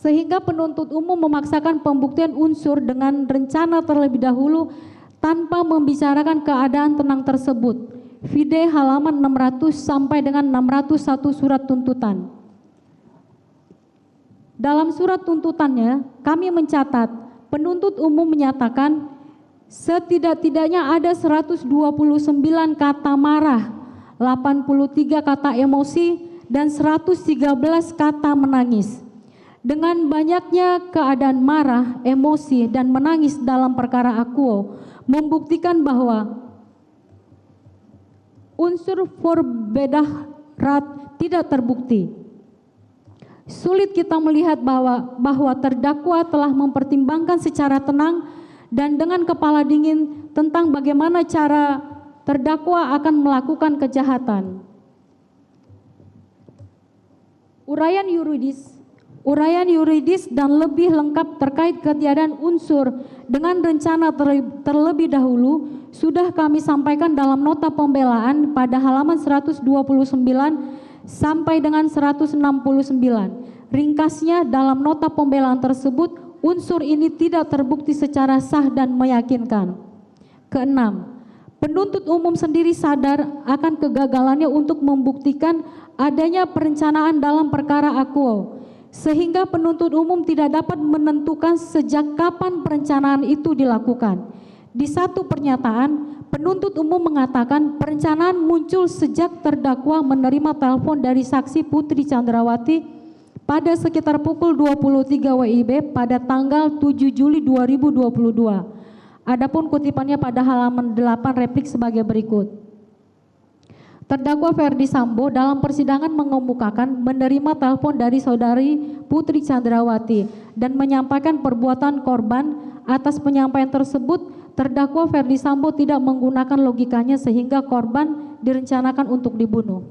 sehingga penuntut umum memaksakan pembuktian unsur dengan rencana terlebih dahulu tanpa membicarakan keadaan tenang tersebut. Vide halaman 600 sampai dengan 601 surat tuntutan. Dalam surat tuntutannya, kami mencatat penuntut umum menyatakan setidak-tidaknya ada 129 kata marah, 83 kata emosi, dan 113 kata menangis. Dengan banyaknya keadaan marah, emosi, dan menangis dalam perkara akuo membuktikan bahwa unsur forbedarat tidak terbukti. Sulit kita melihat bahwa terdakwa telah mempertimbangkan secara tenang dan dengan kepala dingin tentang bagaimana cara terdakwa akan melakukan kejahatan. Uraian yuridis dan lebih lengkap terkait ketiadaan unsur dengan rencana terlebih dahulu sudah kami sampaikan dalam nota pembelaan pada halaman 129 sampai dengan 169. Ringkasnya, dalam nota pembelaan tersebut unsur ini tidak terbukti secara sah dan meyakinkan. Keenam, penuntut umum sendiri sadar akan kegagalannya untuk membuktikan adanya perencanaan dalam perkara akuo, sehingga penuntut umum tidak dapat menentukan sejak kapan perencanaan itu dilakukan. Di satu pernyataan, penuntut umum mengatakan perencanaan muncul sejak terdakwa menerima telepon dari saksi Putri Chandrawati pada sekitar pukul 23 WIB pada tanggal 7 Juli 2022. Adapun kutipannya pada halaman 8 replik sebagai berikut. Terdakwa Ferdi Sambo dalam persidangan mengemukakan menerima telepon dari saudari Putri Chandrawati dan menyampaikan perbuatan korban. Atas penyampaian tersebut, terdakwa Ferdi Sambo tidak menggunakan logikanya sehingga korban direncanakan untuk dibunuh.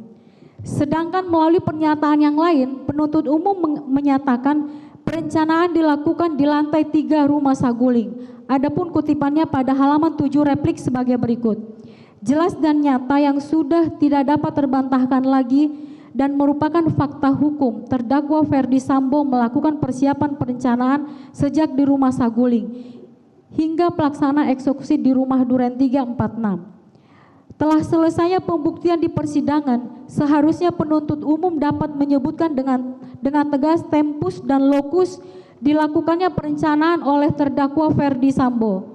Sedangkan melalui pernyataan yang lain, penuntut umum menyatakan perencanaan dilakukan di lantai 3 rumah Saguling. Adapun kutipannya pada halaman 7 replik sebagai berikut. Jelas dan nyata yang sudah tidak dapat terbantahkan lagi dan merupakan fakta hukum, terdakwa Ferdi Sambo melakukan persiapan perencanaan sejak di rumah Saguling hingga pelaksana eksekusi di rumah Duren 346. Telah selesainya pembuktian di persidangan, seharusnya penuntut umum dapat menyebutkan dengan tegas tempus dan lokus dilakukannya perencanaan oleh terdakwa Ferdi Sambo.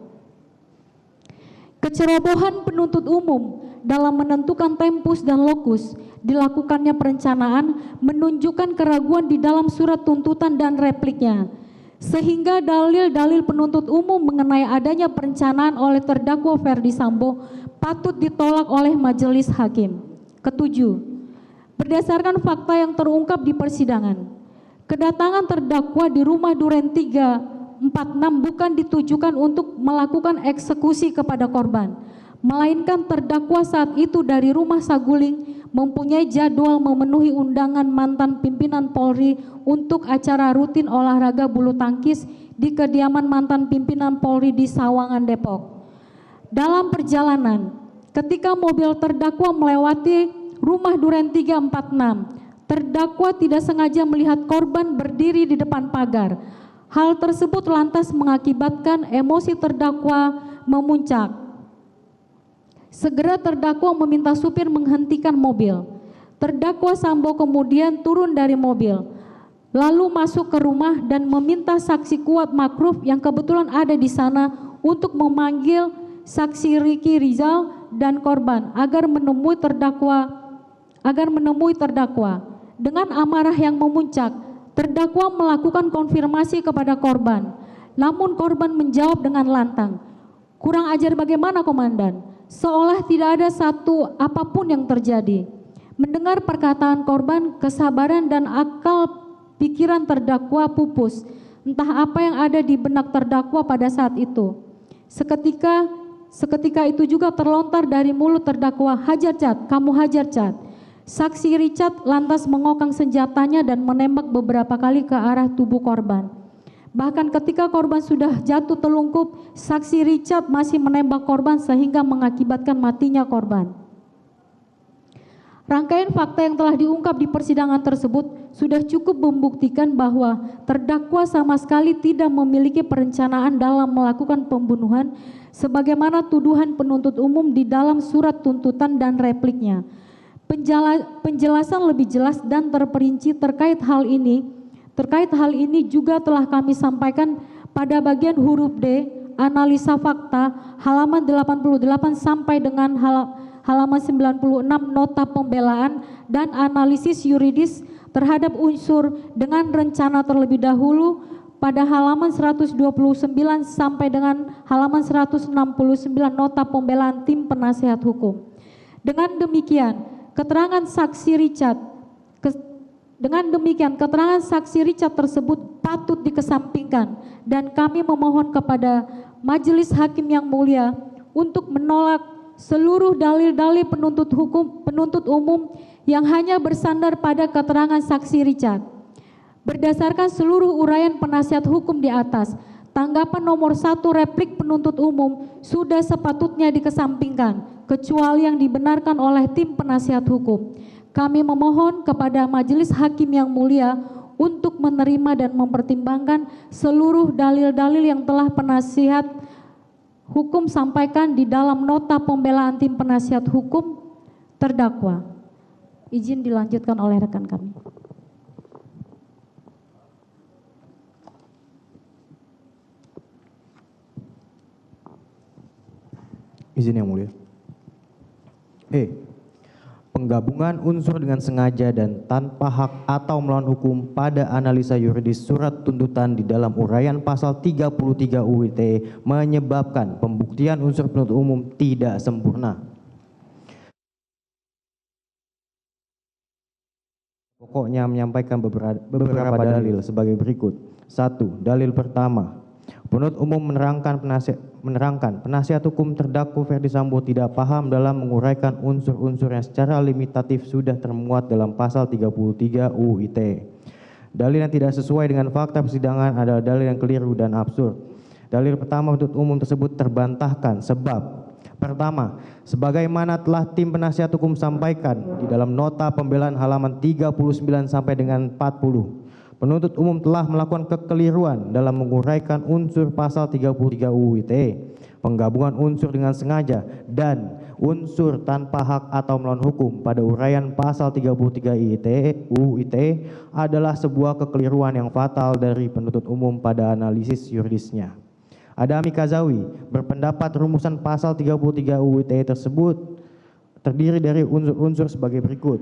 Kecerobohan penuntut umum dalam menentukan tempus dan lokus dilakukannya perencanaan menunjukkan keraguan di dalam surat tuntutan dan repliknya, sehingga dalil-dalil penuntut umum mengenai adanya perencanaan oleh terdakwa Ferdi Sambo patut ditolak oleh majelis hakim. Ketujuh, berdasarkan fakta yang terungkap di persidangan, kedatangan terdakwa di rumah Duren 346 bukan ditujukan untuk melakukan eksekusi kepada korban, melainkan terdakwa saat itu dari rumah Saguling mempunyai jadwal memenuhi undangan mantan pimpinan Polri untuk acara rutin olahraga bulu tangkis di kediaman mantan pimpinan Polri di Sawangan, Depok. Dalam perjalanan, ketika mobil terdakwa melewati rumah Duren 346, terdakwa tidak sengaja melihat korban berdiri di depan pagar. Hal tersebut lantas mengakibatkan emosi terdakwa memuncak. Segera terdakwa meminta supir menghentikan mobil. Terdakwa Sambo kemudian turun dari mobil, lalu masuk ke rumah dan meminta saksi Kuat Makruf yang kebetulan ada di sana untuk memanggil saksi Riki Rizal dan korban agar menemui terdakwa. Dengan amarah yang memuncak, terdakwa melakukan konfirmasi kepada korban, namun korban menjawab dengan lantang, "Kurang ajar bagaimana, Komandan?" Seolah tidak ada satu apapun yang terjadi. Mendengar perkataan korban, kesabaran dan akal pikiran terdakwa pupus. Entah apa yang ada di benak terdakwa pada saat itu. Seketika itu juga terlontar dari mulut terdakwa, "Hajar Cat, kamu hajar Cat." Saksi Richard lantas mengokang senjatanya dan menembak beberapa kali ke arah tubuh korban. Bahkan ketika korban sudah jatuh telungkup, saksi Richard masih menembak korban sehingga mengakibatkan matinya korban. Rangkaian fakta yang telah diungkap di persidangan tersebut sudah cukup membuktikan bahwa terdakwa sama sekali tidak memiliki perencanaan dalam melakukan pembunuhan sebagaimana tuduhan penuntut umum di dalam surat tuntutan dan repliknya. Penjelasan lebih jelas dan terperinci terkait hal ini juga telah kami sampaikan pada bagian huruf D, analisa fakta, halaman 88 sampai dengan halaman 96 nota pembelaan dan analisis yuridis terhadap unsur dengan rencana terlebih dahulu pada halaman 129 sampai dengan halaman 169 nota pembelaan tim penasehat hukum. Dengan demikian, keterangan saksi Richard tersebut patut dikesampingkan dan kami memohon kepada Majelis Hakim yang mulia untuk menolak seluruh dalil-dalil penuntut umum yang hanya bersandar pada keterangan saksi Richard. Berdasarkan seluruh uraian penasihat hukum di atas, tanggapan nomor 1 replik penuntut umum sudah sepatutnya dikesampingkan, kecuali yang dibenarkan oleh tim penasihat hukum. Kami memohon kepada Majelis Hakim yang mulia untuk menerima dan mempertimbangkan seluruh dalil-dalil yang telah penasihat hukum sampaikan di dalam nota pembelaan tim penasihat hukum terdakwa. Izin dilanjutkan oleh rekan kami. Izin yang mulia. Penggabungan unsur dengan sengaja dan tanpa hak atau melawan hukum pada analisa yuridis surat tuntutan di dalam uraian pasal 33 UU ITE menyebabkan pembuktian unsur penuntut umum tidak sempurna. Pokoknya menyampaikan beberapa dalil sebagai berikut. 1. Dalil pertama. Penuntut umum menerangkan penasihat hukum terdakwa Ferdi Sambo tidak paham dalam menguraikan unsur-unsur yang secara limitatif sudah termuat dalam pasal 33 UU ITE. Dalil yang tidak sesuai dengan fakta persidangan adalah dalil yang keliru dan absurd. Dalil pertama penuntut umum tersebut terbantahkan sebab pertama, sebagaimana telah tim penasihat hukum sampaikan di dalam nota pembelaan halaman 39 sampai dengan 40. Penuntut umum telah melakukan kekeliruan dalam menguraikan unsur pasal 33 UU ITE, penggabungan unsur dengan sengaja dan unsur tanpa hak atau melawan hukum pada uraian pasal 33 UU ITE adalah sebuah kekeliruan yang fatal dari penuntut umum pada analisis yuridisnya. Adami Kazawi berpendapat rumusan pasal 33 UU ITE tersebut terdiri dari unsur-unsur sebagai berikut.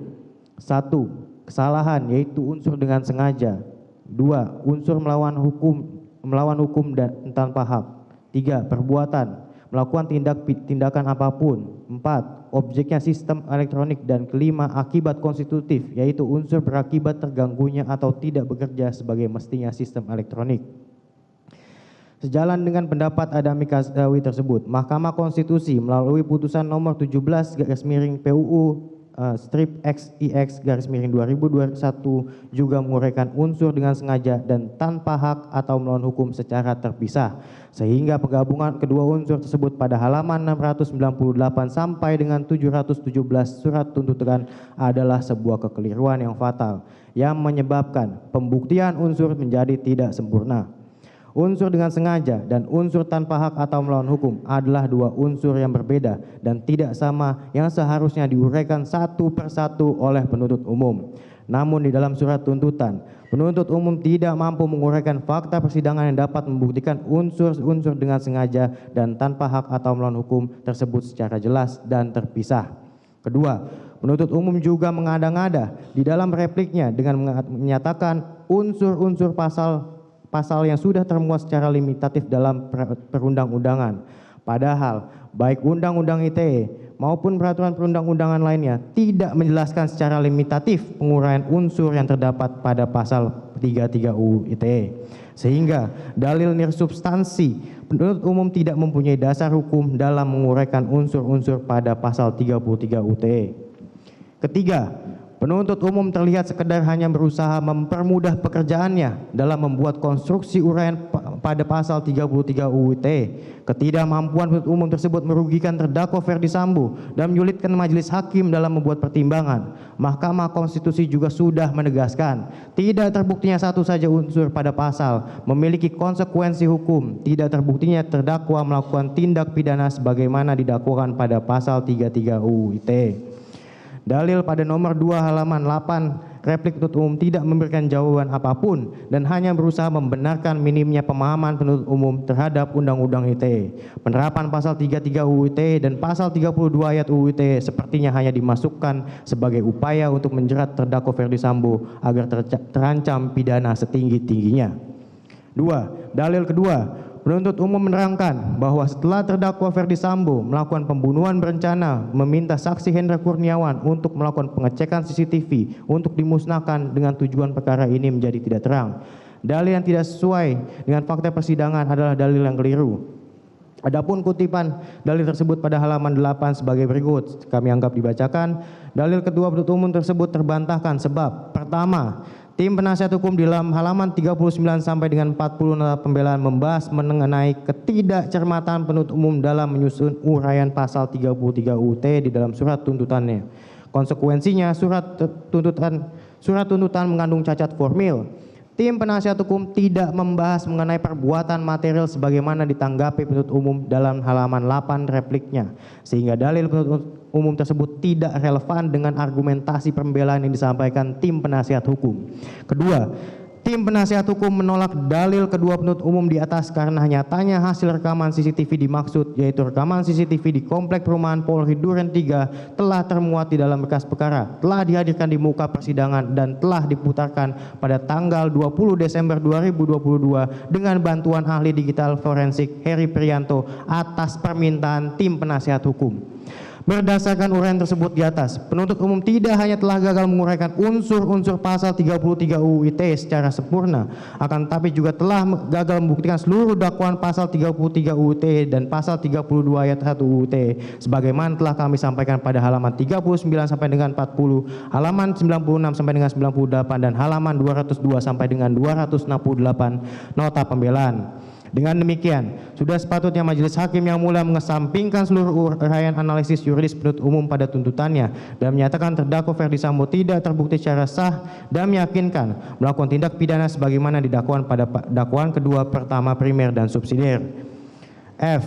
1. Kesalahan yaitu unsur dengan sengaja. 2. Unsur melawan hukum dan tanpa hak. 3. Perbuatan melakukan tindakan apapun. 4. Objeknya sistem elektronik dan kelima akibat konstitutif yaitu unsur berakibat terganggunya atau tidak bekerja sebagai mestinya sistem elektronik. Sejalan dengan pendapat Adami Kazawi tersebut, Mahkamah Konstitusi melalui putusan nomor 17/PUU /XIX/2021 juga menguraikan unsur dengan sengaja dan tanpa hak atau melawan hukum secara terpisah, sehingga penggabungan kedua unsur tersebut pada halaman 698 sampai dengan 717 surat tuntutan adalah sebuah kekeliruan yang fatal yang menyebabkan pembuktian unsur menjadi tidak sempurna. Unsur dengan sengaja dan unsur tanpa hak atau melawan hukum adalah dua unsur yang berbeda dan tidak sama yang seharusnya diuraikan satu persatu oleh penuntut umum. Namun di dalam surat tuntutan, penuntut umum tidak mampu menguraikan fakta persidangan yang dapat membuktikan unsur-unsur dengan sengaja dan tanpa hak atau melawan hukum tersebut secara jelas dan terpisah. Kedua, penuntut umum juga mengada-ngada di dalam repliknya dengan menyatakan unsur-unsur pasal yang sudah termuat secara limitatif dalam perundang-undangan. Padahal baik Undang-Undang ITE maupun peraturan perundang-undangan lainnya tidak menjelaskan secara limitatif penguraian unsur yang terdapat pada pasal 33 UU ITE. Sehingga dalil nirsubstansi penuntut umum tidak mempunyai dasar hukum dalam menguraikan unsur-unsur pada pasal 33 UTE. Ketiga, penuntut umum terlihat sekedar hanya berusaha mempermudah pekerjaannya dalam membuat konstruksi uraian pada pasal 33 UU ITE. Ketidakmampuan penuntut umum tersebut merugikan terdakwa Ferdi Sambo dan menyulitkan majelis hakim dalam membuat pertimbangan. Mahkamah Konstitusi juga sudah menegaskan, tidak terbuktinya satu saja unsur pada pasal memiliki konsekuensi hukum. Tidak terbuktinya terdakwa melakukan tindak pidana sebagaimana didakwakan pada pasal 33 UU ITE. Dalil pada nomor 2 halaman 8 replik penuntut umum tidak memberikan jawaban apapun dan hanya berusaha membenarkan minimnya pemahaman penuntut umum terhadap Undang-Undang ITE. Penerapan pasal 33 UU ITE dan pasal 32 ayat UU ITE sepertinya hanya dimasukkan sebagai upaya untuk menjerat terdakwa Ferdi Sambo agar terancam pidana setinggi-tingginya. 2. Dalil kedua, penuntut umum menerangkan bahwa setelah terdakwa Ferdi Sambo melakukan pembunuhan berencana, meminta saksi Hendra Kurniawan untuk melakukan pengecekan CCTV untuk dimusnahkan dengan tujuan perkara ini menjadi tidak terang. Dalil yang tidak sesuai dengan fakta persidangan adalah dalil yang keliru. Adapun kutipan dalil tersebut pada halaman 8 sebagai berikut, kami anggap dibacakan. Dalil kedua penuntut umum tersebut terbantahkan sebab pertama, tim penasihat hukum di dalam halaman 39 sampai dengan 40 nota pembelaan membahas mengenai ketidakcermatan penuntut umum dalam menyusun uraian pasal 33 UU ITE di dalam surat tuntutannya. Konsekuensinya surat tuntutan mengandung cacat formil. Tim penasihat hukum tidak membahas mengenai perbuatan material sebagaimana ditanggapi penuntut umum dalam halaman 8 repliknya, sehingga dalil penuntut umum tersebut tidak relevan dengan argumentasi pembelaan yang disampaikan tim penasihat hukum. Kedua, tim penasihat hukum menolak dalil kedua penuntut umum di atas karena nyatanya hasil rekaman CCTV dimaksud, yaitu rekaman CCTV di Komplek Perumahan Polri Duren 3 telah termuat di dalam berkas perkara, telah dihadirkan di muka persidangan dan telah diputarkan pada tanggal 20 Desember 2022 dengan bantuan ahli digital forensik Heri Prianto atas permintaan tim penasihat hukum. Berdasarkan uraian tersebut di atas, penuntut umum tidak hanya telah gagal menguraikan unsur-unsur pasal 33 UU ITE secara sempurna, akan tetapi juga telah gagal membuktikan seluruh dakwaan pasal 33 UU ITE dan pasal 32 ayat 1 UU ITE sebagaimana telah kami sampaikan pada halaman 39 sampai dengan 40, halaman 96 sampai dengan 98 dan halaman 202 sampai dengan 268 nota pembelaan. Dengan demikian, sudah sepatutnya majelis hakim yang mulia mengesampingkan seluruh uraian analisis yuridis penuntut umum pada tuntutannya dan menyatakan terdakwa Ferdi Sambo tidak terbukti secara sah dan meyakinkan melakukan tindak pidana sebagaimana didakwakan pada dakwaan kedua, pertama, primer, dan subsidiar. F.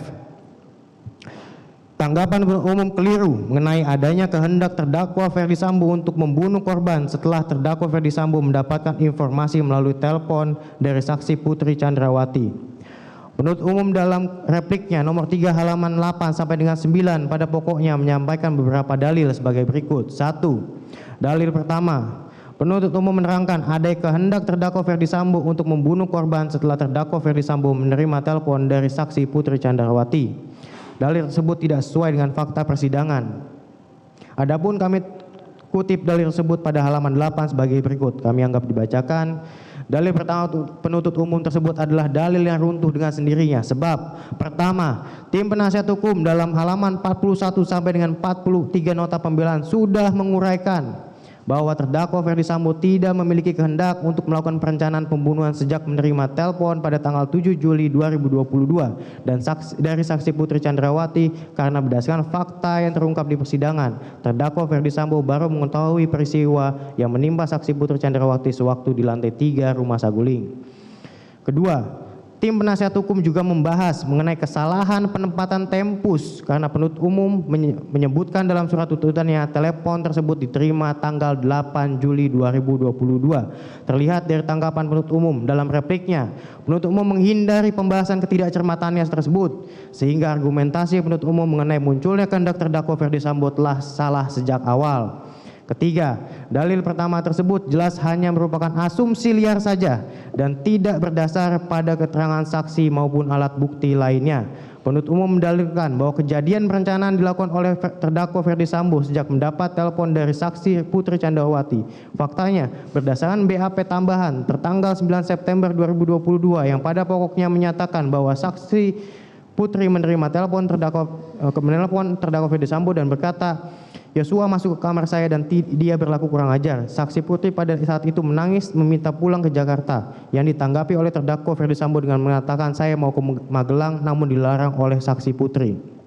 Tanggapan penuntut umum keliru mengenai adanya kehendak terdakwa Ferdi Sambo untuk membunuh korban setelah terdakwa Ferdi Sambo mendapatkan informasi melalui telepon dari saksi Putri Chandrawati. Penuntut umum dalam repliknya nomor 3 halaman 8 sampai dengan 9 pada pokoknya menyampaikan beberapa dalil sebagai berikut. 1. Dalil pertama, penuntut umum menerangkan ada kehendak terdakwa Ferdi Sambo untuk membunuh korban setelah terdakwa Ferdi Sambo menerima telepon dari saksi Putri Chandrawati. Dalil tersebut tidak sesuai dengan fakta persidangan. Adapun kami kutip dalil tersebut pada halaman 8 sebagai berikut, kami anggap dibacakan. Dalil pertama penuntut umum tersebut adalah dalil yang runtuh dengan sendirinya. Sebab pertama, tim penasihat hukum dalam halaman 41 sampai dengan 43 nota pembelaan sudah menguraikan bahwa terdakwa Ferdi Sambo tidak memiliki kehendak untuk melakukan perencanaan pembunuhan sejak menerima telepon pada tanggal 7 Juli 2022 dan dari saksi Putri Chandrawati karena berdasarkan fakta yang terungkap di persidangan, terdakwa Ferdi Sambo baru mengetahui peristiwa yang menimpa saksi Putri Chandrawati sewaktu di lantai 3 Rumah Saguling. Kedua, tim penasihat hukum juga membahas mengenai kesalahan penempatan tempus karena penuntut umum menyebutkan dalam surat tuntutannya telepon tersebut diterima tanggal 8 Juli 2022. Terlihat dari tanggapan penuntut umum dalam repliknya, penuntut umum menghindari pembahasan ketidakcermatannya tersebut sehingga argumentasi penuntut umum mengenai munculnya kehendak terdakwa Ferdi Sambo telah salah sejak awal. Ketiga, dalil pertama tersebut jelas hanya merupakan asumsi liar saja dan tidak berdasar pada keterangan saksi maupun alat bukti lainnya. Penuntut umum mendalilkan bahwa kejadian perencanaan dilakukan oleh terdakwa Ferdi Sambo sejak mendapat telepon dari saksi Putri Chandrawati. Faktanya, berdasarkan BAP tambahan tertanggal 9 September 2022 yang pada pokoknya menyatakan bahwa saksi Putri menerima telepon terdakwa Ferdi Sambo dan berkata, Yosua masuk ke kamar saya dan dia berlaku kurang ajar. Saksi Putri pada saat itu menangis meminta pulang ke Jakarta. Yang ditanggapi oleh terdakwa Ferdi Sambo dengan mengatakan saya mau ke Magelang namun dilarang oleh saksi Putri.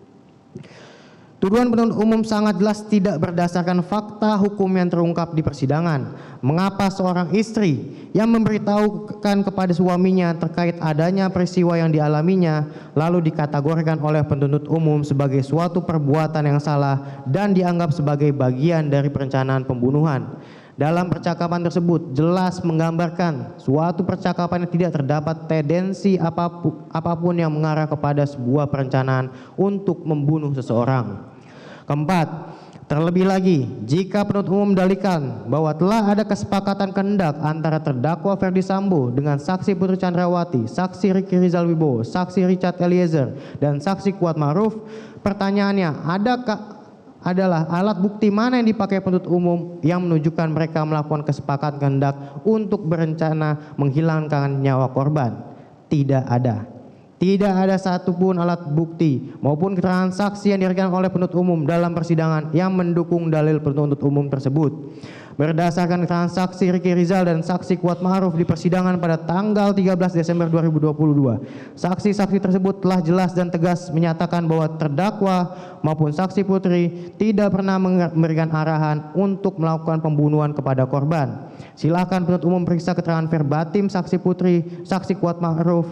Tuduhan penuntut umum sangat jelas tidak berdasarkan fakta hukum yang terungkap di persidangan. Mengapa seorang istri yang memberitahukan kepada suaminya terkait adanya peristiwa yang dialaminya lalu dikategorikan oleh penuntut umum sebagai suatu perbuatan yang salah dan dianggap sebagai bagian dari perencanaan pembunuhan? Dalam percakapan tersebut jelas menggambarkan suatu percakapan yang tidak terdapat tendensi apapun yang mengarah kepada sebuah perencanaan untuk membunuh seseorang. Keempat, terlebih lagi jika penuntut umum mendalilkan bahwa telah ada kesepakatan kehendak antara terdakwa Ferdi Sambo dengan saksi Putri Chandrawati, saksi Ricky Rizal Wibowo, saksi Richard Eliezer, dan saksi Kuat Ma'ruf, pertanyaannya adalah alat bukti mana yang dipakai penuntut umum yang menunjukkan mereka melakukan kesepakatan kehendak untuk berencana menghilangkan nyawa korban? Tidak ada. Tidak ada satupun alat bukti maupun keterangan saksi yang diberikan oleh penuntut umum dalam persidangan yang mendukung dalil penuntut umum tersebut. Berdasarkan keterangan saksi Ricky Rizal dan saksi Kuat Ma'ruf di persidangan pada tanggal 13 Desember 2022, saksi-saksi tersebut telah jelas dan tegas menyatakan bahwa terdakwa maupun saksi Putri tidak pernah memberikan arahan untuk melakukan pembunuhan kepada korban. Silakan penuntut umum periksa keterangan verbatim saksi Putri, saksi Kuat Ma'ruf,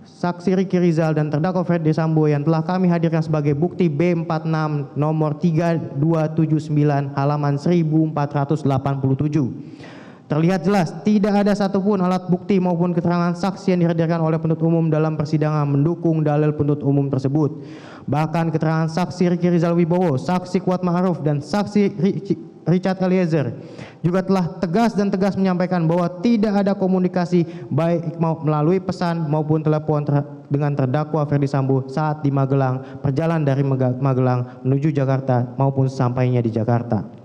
saksi Ricky Rizal dan terdakwa Ferdi Sambo yang telah kami hadirkan sebagai bukti B46 nomor 3279 halaman 1487. Terlihat jelas tidak ada satupun alat bukti maupun keterangan saksi yang dihadirkan oleh penuntut umum dalam persidangan mendukung dalil penuntut umum tersebut. Bahkan keterangan saksi Ricky Rizal Wibowo, saksi Kuat Ma'ruf, dan saksi Richard Eliezer juga telah tegas menyampaikan bahwa tidak ada komunikasi baik melalui pesan maupun telepon dengan terdakwa Ferdi Sambo saat di Magelang, perjalanan dari Magelang menuju Jakarta maupun sampainya di Jakarta.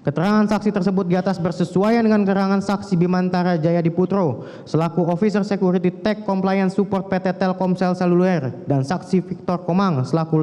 Keterangan saksi tersebut di atas bersesuaian dengan keterangan saksi Bimantara Jaya Diputro selaku Officer Security Tech Compliance Support PT Telkomsel Seluler dan saksi Victor Komang selaku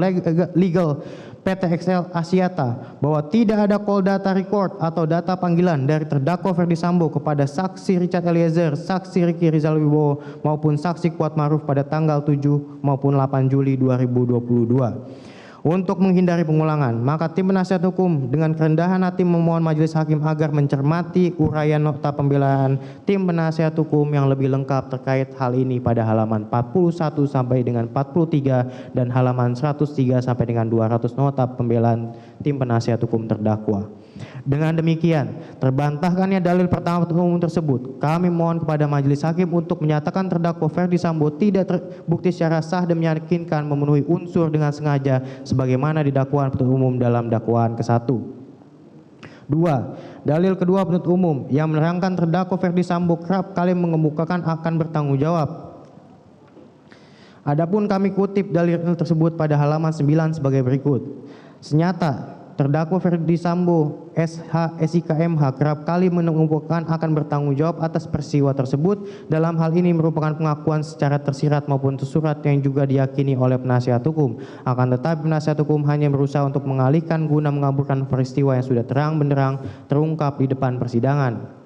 Legal PT XL Asiata bahwa tidak ada call data record atau data panggilan dari terdakwa Ferdi Sambo kepada saksi Richard Eliezer, saksi Ricky Rizal Wibowo maupun saksi Kuat Ma'ruf pada tanggal 7 maupun 8 Juli 2022. Untuk menghindari pengulangan, maka tim penasihat hukum dengan kerendahan hati memohon majelis hakim agar mencermati uraian nota pembelaan tim penasihat hukum yang lebih lengkap terkait hal ini pada halaman 41 sampai dengan 43 dan halaman 103 sampai dengan 200 nota pembelaan tim penasihat hukum terdakwa. Dengan demikian, terbantahkannya dalil pertama penuntut umum tersebut. Kami mohon kepada majelis hakim untuk menyatakan terdakwa Ferdi Sambo tidak terbukti secara sah dan meyakinkan memenuhi unsur dengan sengaja sebagaimana didakwaan penuntut umum dalam dakwaan ke-1. 2. Dalil kedua penuntut umum yang menerangkan terdakwa Ferdi Sambo kerap kali mengemukakan akan bertanggung jawab. Adapun kami kutip dalil tersebut pada halaman 9 sebagai berikut. Senyata terdakwa Ferdi Sambo SH SIK MH kerap kali mengemukakan akan bertanggung jawab atas peristiwa tersebut. Dalam hal ini merupakan pengakuan secara tersirat maupun tersurat yang juga diyakini oleh penasihat hukum. Akan tetapi penasihat hukum hanya berusaha untuk mengalihkan guna mengaburkan peristiwa yang sudah terang benderang terungkap di depan persidangan.